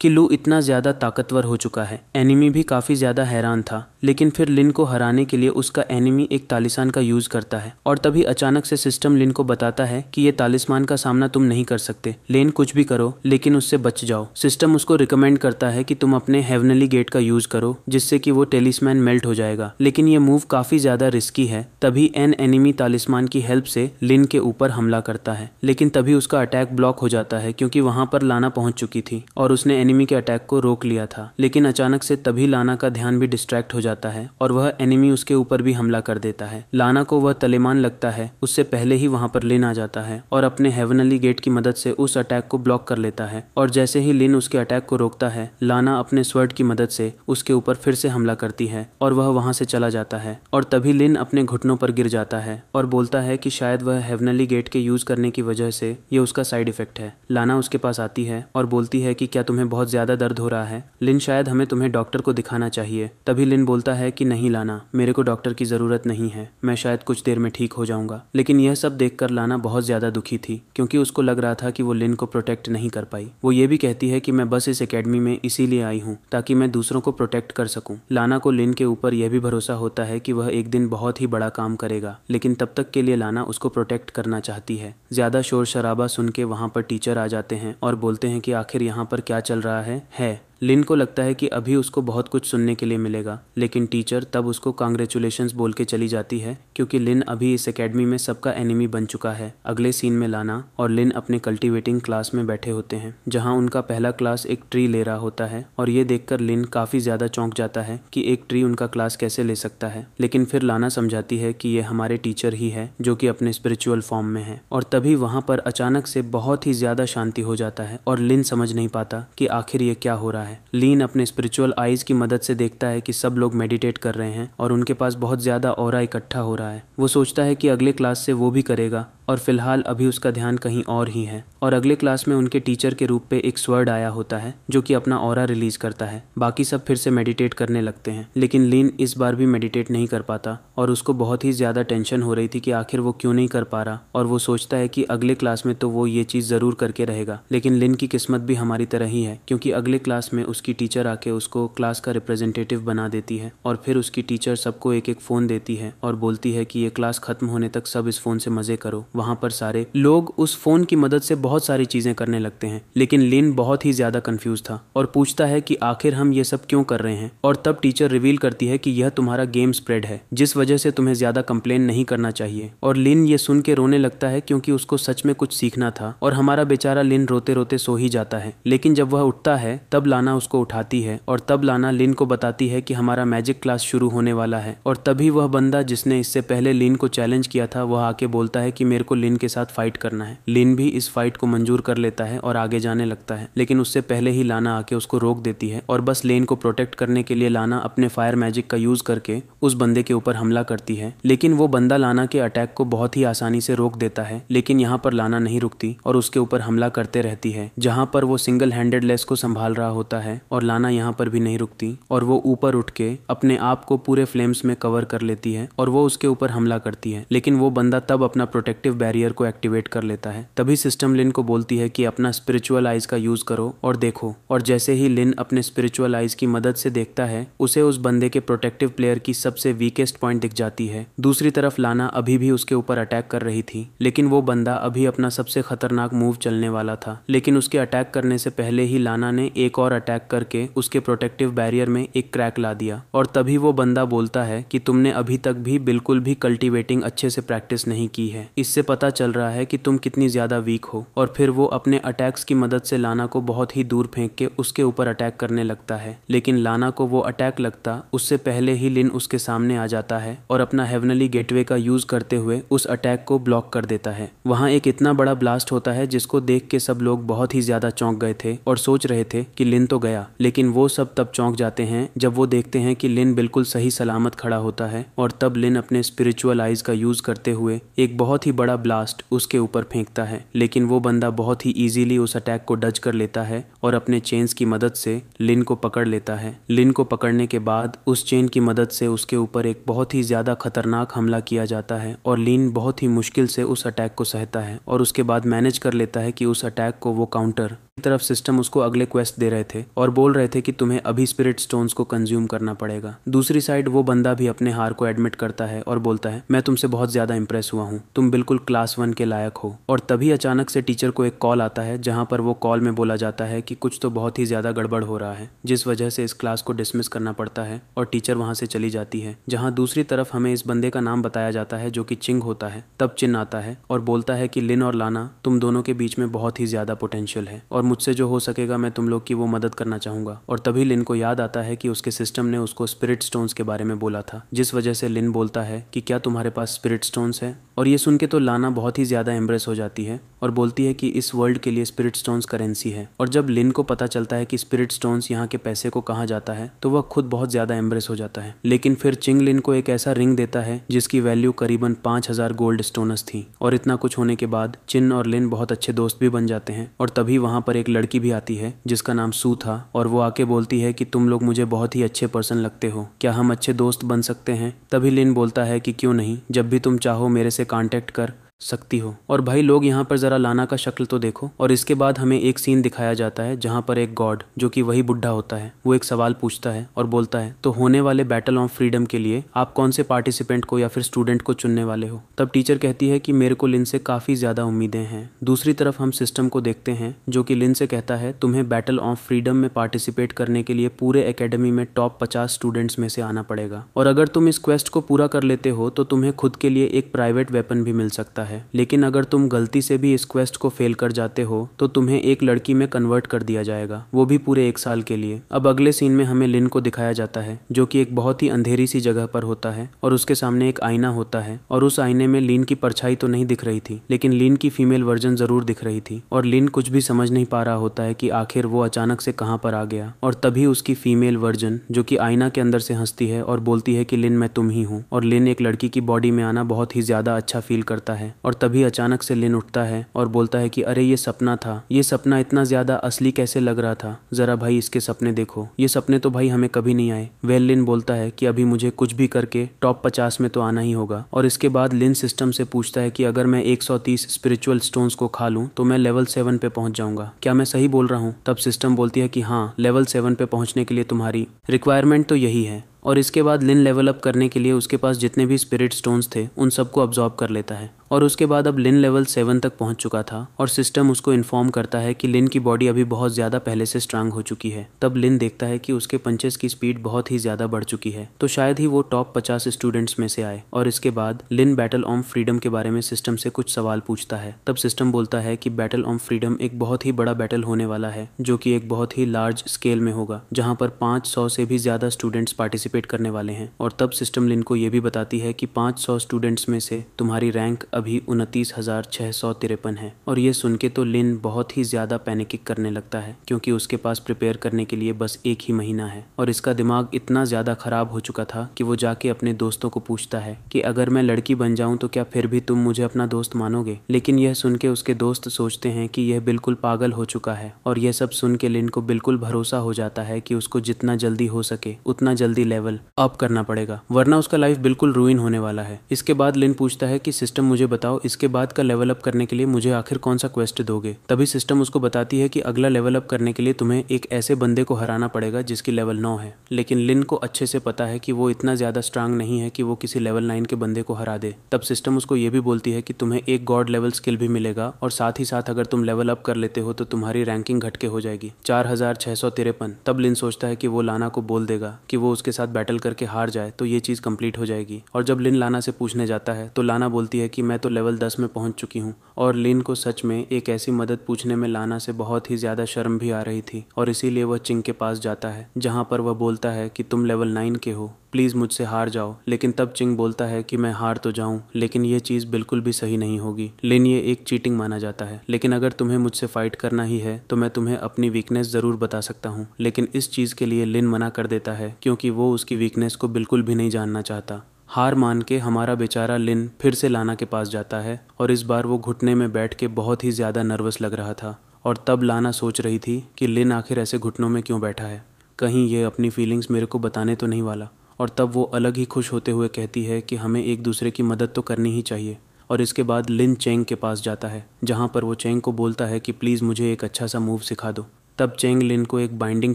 कि लू इतना ज़्यादा ताकतवर हो चुका है। एनिमी भी काफ़ी ज़्यादा हैरान था, लेकिन फिर लिन को हराने के लिए उसका एनिमी एक तालिस्मान का यूज़ करता है और तभी अचानक से सिस्टम लिन को बताता है कि ये तालिस्मान का सामना तुम नहीं कर सकते। लिन कुछ भी करो लेकिन उससे बच जाओ। सिस्टम उसको रिकमेंड करता है कि तुम अपने हेवनली गेट का यूज़ करो जिससे कि वो टेलिस्मैन मेल्ट हो जाएगा, लेकिन ये मूव काफ़ी ज़्यादा रिस्की है। तभी एन एनिमी तालिस्मान की हेल्प से लिन के ऊपर हमला करता है, लेकिन तभी उसका अटैक ब्लॉक हो जाता है क्योंकि वहां पर लाना पहुंच चुकी थी और उसने एनिमी के अटैक को रोक लिया था। लेकिन अचानक से तभी लाना का ध्यान भी डिस्ट्रैक्ट हो जाता है और वह एनिमी उसके ऊपर भी हमला कर देता है। लाना को वह तलेमान लगता है, उससे पहले ही वहां पर लिन आ जाता है और अपने हेवनली गेट की मदद से उस अटैक को ब्लॉक कर लेता है। और जैसे ही लिन उसके अटैक को रोकता है, लाना अपने स्वर्ड की मदद से उसके ऊपर फिर से हमला करती है और वह वहां से चला जाता है। और तभी लिन अपने घुटनों पर गिर जाता है और बोलता है कि शायद वह हेवनली गेट के यूज करने की वजह से ये उसका साइड इफेक्ट है। लाना उसके पास आती है और बोलती है कि क्या तुम्हें बहुत ज्यादा दर्द हो रहा है? लिन, शायद हमें तुम्हें डॉक्टर को दिखाना चाहिए। तभी लिन बोलता है कि नहीं लाना, मेरे को डॉक्टर की जरूरत नहीं है, मैं शायद कुछ देर में ठीक हो जाऊंगा। लेकिन यह सब देखकर लाना बहुत ज्यादा दुखी थी क्योंकि उसको लग रहा था कि वो लिन को प्रोटेक्ट नहीं कर पाई। वो ये भी कहती है कि मैं बस इस एकेडमी में इसीलिए आई हूँ ताकि मैं दूसरों को प्रोटेक्ट कर सकूं। लाना को लिन के ऊपर यह भी भरोसा होता है कि वह एक दिन बहुत ही बड़ा काम करेगा, लेकिन तब तक के लिए लाना उसको प्रोटेक्ट करना चाहती है। ज्यादा शोर शराबा सुन के वहां पर टीचर आ जाते हैं और बोलते हैं कि आखिर यहाँ पर क्या चल रहा है। लिन को लगता है कि अभी उसको बहुत कुछ सुनने के लिए मिलेगा, लेकिन टीचर तब उसको कांग्रेचुलेशंस बोल के चली जाती है क्योंकि लिन अभी इस एकेडमी में सबका एनिमी बन चुका है। अगले सीन में लाना और लिन अपने कल्टीवेटिंग क्लास में बैठे होते हैं जहां उनका पहला क्लास एक ट्री ले रहा होता है और ये देखकर लिन काफ़ी ज़्यादा चौंक जाता है कि एक ट्री उनका क्लास कैसे ले सकता है। लेकिन फिर लाना समझाती है कि ये हमारे टीचर ही है जो कि अपने स्पिरिचुअल फॉर्म में है। और तभी वहाँ पर अचानक से बहुत ही ज़्यादा शांति हो जाता है और लिन समझ नहीं पाता कि आखिर ये क्या हो रहा है। लीन अपने स्पिरिचुअल आईज की मदद से देखता है कि सब लोग मेडिटेट कर रहे हैं और उनके पास बहुत ज़्यादा ऑरा इकट्ठा हो रहा है। वो सोचता है कि अगले क्लास से वो भी करेगा और फिलहाल अभी उसका ध्यान कहीं और ही है। और अगले क्लास में उनके टीचर के रूप पे एक स्वर्ड आया होता है जो कि अपना ऑरा रिलीज करता है। बाकी सब फिर से मेडिटेट करने लगते हैं, लेकिन लीन इस बार भी मेडिटेट नहीं कर पाता और उसको बहुत ही ज़्यादा टेंशन हो रही थी कि आखिर वो क्यों नहीं कर पा रहा। और वो सोचता है कि अगले क्लास में तो वो ये चीज़ ज़रूर करके रहेगा। लेकिन लिन की किस्मत भी हमारी तरह ही है क्योंकि अगले क्लास में उसकी टीचर आके उसको क्लास का रिप्रेजेंटेटिव बना देती है और फिर उसकी टीचर सबको एक एक फ़ोन देती है और बोलती है कि ये क्लास खत्म होने तक सब इस फ़ोन से मज़े करो। वहाँ पर सारे लोग उस फ़ोन की मदद से बहुत सारी चीज़ें करने लगते हैं, लेकिन लिन बहुत ही ज़्यादा कंफ्यूज था और पूछता है कि आखिर हम ये सब क्यों कर रहे हैं। और तब टीचर रिवील करती है कि यह तुम्हारा गेम स्प्रेड है जिस वजह से तुम्हें ज़्यादा कंप्लेन नहीं करना चाहिए। और लिन ये सुन के रोने लगता है क्योंकि उसको सच में कुछ सीखना था और हमारा बेचारा लिन रोते रोते सो ही जाता है। लेकिन जब वह उठता है तब लाना उसको उठाती है और तब लाना लिन को बताती है कि हमारा मैजिक क्लास शुरू होने वाला है। और तभी वह बंदा जिसने इससे पहले लिन को चैलेंज किया था वह आके बोलता है कि मेरे को लिन के साथ फाइट करना है। लिन भी इस फाइट को मंजूर कर लेता है और आगे जाने लगता है, लेकिन उससे पहले ही लाना आके उसको रोक देती है और बस लिन को प्रोटेक्ट करने के लिए लाना अपने फायर मैजिक का यूज करके उस बंदे के ऊपर हमला करती है। लेकिन वो बंदा लाना के अटैक को बहुत ही आसानी से रोक देता है, लेकिन यहाँ पर लाना नहीं रुकती और उसके ऊपर हमला करते रहती है जहाँ पर वो सिंगल हैंडेड लेस को संभाल रहा होता है। और लाना यहाँ पर भी नहीं रुकती और वो ऊपर उठ के अपने आप को पूरे फ्लेम्स में कवर कर लेती है और वो उसके ऊपर हमला करती है। लेकिन वो बंदा तब अपना प्रोटेक्टिव बैरियर को एक्टिवेट कर लेता है। तभी सिस्टम लिन को बोलती है कि अपना स्पिरिचुअल आइज का यूज करो और देखो। और जैसे ही लिन अपने स्पिरिचुअल आइज की मदद से देखता है उसे उस बंदे के प्रोटेक्टिव प्लेयर की सबसे वीकेस्ट पॉइंट दिख जाती है। दूसरी तरफ लाना अभी भी उसके ऊपर अटैक कर रही थी, लेकिन वो बंदा अभी अपना सबसे खतरनाक मूव चलने वाला था। लेकिन उसके अटैक करने से पहले ही लाना ने एक और अटैक करके उसके प्रोटेक्टिव बैरियर में एक क्रैक ला दिया। और तभी वो बंदा बोलता है कि तुमने अभी तक भी बिल्कुल भी कल्टीवेटिंग अच्छे से प्रैक्टिस नहीं की है, इससे पता चल रहा है कि तुम कितनी ज्यादा वीक हो। और फिर वो अपने अटैक्स की मदद से लाना को बहुत ही दूर फेंक के उसके ऊपर अटैक करने लगता है। लेकिन लाना को वो अटैक लगता उससे पहले ही लिन उसके सामने आ जाता है और अपना हेवनली गेटवे का यूज करते हुए उस अटैक को ब्लॉक कर देता है। वहाँ एक इतना बड़ा ब्लास्ट होता है जिसको देख के सब लोग बहुत ही ज्यादा चौंक गए थे और सोच रहे थे कि लिन तो गया। लेकिन वो सब तब चौंक जाते हैं जब वो देखते हैं कि लिन बिल्कुल सही सलामत खड़ा होता है। और तब लिन अपने स्पिरिचुअल आइज का यूज करते हुए एक बहुत ही बड़ा ब्लास्ट उसके ऊपर फेंकता है। लेकिन वो बंदा बहुत ही इजीली उस अटैक को डज कर लेता है और अपने चेन्स की मदद से लिन को पकड़ लेता है। लिन को पकड़ने के बाद उस चेन की मदद से उसके ऊपर एक बहुत ही ज्यादा खतरनाक हमला किया जाता है और लिन बहुत ही मुश्किल से उस अटैक को सहता है और उसके बाद मैनेज कर लेता है कि उस अटैक को वो काउंटर तरफ सिस्टम उसको अगले क्वेस्ट दे रहे थे और बोल रहे थे कि तुम्हें अभी स्पिरिट स्टोन्स को कंज्यूम करना पड़ेगा। दूसरी साइड वो बंदा भी अपने हार को एडमिट करता है और बोलता है मैं तुमसे बहुत ज्यादा इंप्रेस हुआ हूँ, तुम बिल्कुल क्लास 1 के लायक हो। और तभी अचानक से टीचर को एक कॉल आता है जहाँ पर वो कॉल में बोला जाता है कि कुछ तो बहुत ही ज्यादा गड़बड़ हो रहा है, जिस वजह से इस क्लास को डिसमिस करना पड़ता है और टीचर वहाँ से चली जाती है। जहाँ दूसरी तरफ हमें इस बंदे का नाम बताया जाता है जो कि चिंग होता है। तब चिन आता है और बोलता है कि लिन और लाना तुम दोनों के बीच में बहुत ही ज्यादा पोटेंशियल है और मुझसे जो हो सकेगा मैं तुम लोग की वो मदद करना चाहूंगा। और तभी लिन को याद आता है कि उसके सिस्टम ने उसको स्पिरिट स्टोन्स के बारे में बोला था, जिस वजह से लिन बोलता है कि क्या तुम्हारे पास स्पिरिट स्टोन्स है। और ये सुन के तो लाना बहुत ही ज्यादा एम्ब्रेस हो जाती है और बोलती है कि इस वर्ल्ड के लिए स्पिरिट स्टोन्स करेंसी है। और जब लिन को पता चलता है कि स्पिरिट स्टोन्स यहाँ के पैसे को कहा जाता है तो वह खुद बहुत ज्यादा एम्ब्रेस हो जाता है। लेकिन फिर चिंग लिन को एक ऐसा रिंग देता है जिसकी वैल्यू करीबन 5000 गोल्ड स्टोनस थी। और इतना कुछ होने के बाद चिन और लिन बहुत अच्छे दोस्त भी बन जाते हैं। और तभी वहाँ पर एक लड़की भी आती है जिसका नाम सू था और वो आके बोलती है कि तुम लोग मुझे बहुत ही अच्छे पर्सन लगते हो, क्या हम अच्छे दोस्त बन सकते हैं। तभी लिन बोलता है कि क्यों नहीं, जब भी तुम चाहो मेरे से कांटेक्ट कर सकती हो। और भाई लोग यहाँ पर जरा लाना का शक्ल तो देखो। और इसके बाद हमें एक सीन दिखाया जाता है जहाँ पर एक गॉड जो कि वही बुढ़ा होता है वो एक सवाल पूछता है और बोलता है तो होने वाले बैटल ऑफ फ्रीडम के लिए आप कौन से पार्टिसिपेंट को या फिर स्टूडेंट को चुनने वाले हो। तब टीचर कहती है कि मेरे को लिन से काफी ज्यादा उम्मीदें हैं। दूसरी तरफ हम सिस्टम को देखते हैं जो कि लिन से कहता है तुम्हें बैटल ऑफ फ्रीडम में पार्टिसिपेट करने के लिए पूरे एकेडमी में टॉप 50 स्टूडेंट्स में से आना पड़ेगा। और अगर तुम इस क्वेस्ट को पूरा कर लेते हो तो तुम्हें खुद के लिए एक प्राइवेट वेपन भी मिल सकता है। लेकिन अगर तुम गलती से भी इस क्वेस्ट को फेल कर जाते हो तो तुम्हें एक लड़की में कन्वर्ट कर दिया जाएगा, वो भी पूरे 1 साल के लिए। अब अगले सीन में हमें लिन को दिखाया जाता है जो कि एक बहुत ही अंधेरी सी जगह पर होता है और उसके सामने एक आईना होता है। और उस आईने में लिन की परछाई तो नहीं दिख रही थी लेकिन लिन की फीमेल वर्जन जरूर दिख रही थी। और लिन कुछ भी समझ नहीं पा रहा होता है कि आखिर वो अचानक से कहाँ पर आ गया। और तभी उसकी फीमेल वर्जन जो कि आईना के अंदर से हंसती है और बोलती है कि लिन मैं तुम ही हूँ। और लिन एक लड़की की बॉडी में आना बहुत ही ज्यादा अच्छा फील करता है। और तभी अचानक से लिन उठता है और बोलता है कि अरे ये सपना था, ये सपना इतना ज्यादा असली कैसे लग रहा था, जरा भाई इसके सपने देखो, ये सपने तो भाई हमें कभी नहीं आए। वेल लिन बोलता है कि अभी मुझे कुछ भी करके टॉप 50 में तो आना ही होगा। और इसके बाद लिन सिस्टम से पूछता है कि अगर मैं 130 स्पिरिचुअल स्टोन्स को खा लूं तो मैं लेवल 7 पे पहुंच जाऊंगा, क्या मैं सही बोल रहा हूँ। तब सिस्टम बोलती है कि हाँ, लेवल 7 पे पहुंचने के लिए तुम्हारी रिक्वायरमेंट तो यही है। और इसके बाद लिन लेवल अप करने के लिए उसके पास जितने भी स्पिरिट स्टोन्स थे उन सबको अब्जॉर्ब कर लेता है। और उसके बाद अब लिन लेवल 7 तक पहुंच चुका था और सिस्टम उसको इन्फॉर्म करता है कि लिन की बॉडी अभी बहुत ज़्यादा पहले से स्ट्रांग हो चुकी है। तब लिन देखता है कि उसके पंचेस की स्पीड बहुत ही ज़्यादा बढ़ चुकी है, तो शायद ही वो टॉप 50 स्टूडेंट्स में से आए। और इसके बाद लिन बैटल ऑफ फ्रीडम के बारे में सिस्टम से कुछ सवाल पूछता है। तब सिस्टम बोलता है कि बैटल ऑफ फ्रीडम एक बहुत ही बड़ा बैटल होने वाला है जो कि एक बहुत ही लार्ज स्केल में होगा, जहाँ पर 500 से भी ज़्यादा स्टूडेंट्स पार्टिसिपेट करने वाले हैं। और तब सिस्टम लिन को ये भी बताती है कि 500 स्टूडेंट्स में से तुम्हारी रैंक अभी 29,653 है। और ये सुन के तो लिन बहुत ही ज़्यादा पैनिक करने लगता है क्योंकि उसके पास प्रिपेयर करने के लिए बस 1 ही महीना है। और इसका दिमाग इतना ज़्यादा ख़राब हो चुका था कि वो जाके अपने दोस्तों को पूछता है कि अगर मैं लड़की बन जाऊं तो क्या फिर भी तुम मुझे अपना दोस्त मानोगे। लेकिन यह सुन के उसके दोस्त सोचते हैं कि यह बिल्कुल पागल हो चुका है। और यह सब सुन के लिन को बिल्कुल भरोसा हो जाता है कि उसको जितना जल्दी हो सके उतना जल्दी लेवल अप करना पड़ेगा, वरना उसका लाइफ बिल्कुल रूइन होने वाला है। इसके बाद लिन पूछता है कि सिस्टम मुझे बताओ इसके बाद का लेवल अप करने के लिए मुझे आखिर कौन सा क्वेस्ट दोगे। तभी सिस्टम उसको बताती है कि अगला लेवल अप करने के लिए तुम्हें एक ऐसे बंदे को हराना पड़ेगा जिसकी लेवल 9 है। लेकिन लिन को अच्छे से पता है कि वो इतना ज्यादा स्ट्रांग नहीं है कि वो किसी लेवल 9 के बंदे को हरा दे। तब सिस्टम उसको ये भी बोलती है कि तुम्हें एक गॉड लेवल स्किल भी मिलेगा और साथ ही साथ अगर तुम लेवल अप कर लेते हो तो तुम्हारी रैंकिंग घट के हो जाएगी 4653। तब लिन सोचता है कि वो लाना को बोल देगा कि वो उसके साथ बैटल करके हार जाए तो ये चीज़ कंप्लीट हो जाएगी। और जब लिन लाना से पूछने जाता है तो लाना बोलती है कि मैं तो लेवल 10 में पहुंच चुकी हूँ। और लिन को सच में एक ऐसी मदद पूछने में लाना से बहुत ही ज़्यादा शर्म भी आ रही थी और इसीलिए वह चिंग के पास जाता है जहाँ पर वह बोलता है कि तुम लेवल 9 के हो, प्लीज़ मुझसे हार जाओ। लेकिन तब चिंग बोलता है कि मैं हार तो जाऊं लेकिन ये चीज़ बिल्कुल भी सही नहीं होगी। लिन ये एक चीटिंग माना जाता है, लेकिन अगर तुम्हें मुझसे फाइट करना ही है तो मैं तुम्हें अपनी वीकनेस ज़रूर बता सकता हूँ। लेकिन इस चीज़ के लिए लिन मना कर देता है क्योंकि वो उसकी वीकनेस को बिल्कुल भी नहीं जानना चाहता। हार मान के हमारा बेचारा लिन फिर से लाना के पास जाता है और इस बार वो घुटने में बैठ के बहुत ही ज़्यादा नर्वस लग रहा था। और तब लाना सोच रही थी कि लिन आखिर ऐसे घुटनों में क्यों बैठा है, कहीं ये अपनी फीलिंग्स मेरे को बताने तो नहीं वाला। और तब वो अलग ही खुश होते हुए कहती है कि हमें एक दूसरे की मदद तो करनी ही चाहिए। और इसके बाद लिन चेंग के पास जाता है, जहाँ पर वो चेंग को बोलता है कि प्लीज़ मुझे एक अच्छा सा मूव सिखा दो। तब चेंग लिन को एक बाइंडिंग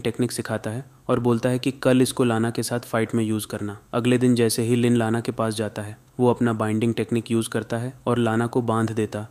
टेक्निक सिखाता है और बोलता है कि कल इसको लाना के साथ फाइट में यूज़ करना। अगले दिन जैसे ही लिन लाना के पास जाता है, वो अपना बाइंडिंग टेक्निक यूज़ करता है और लाना को बांध देता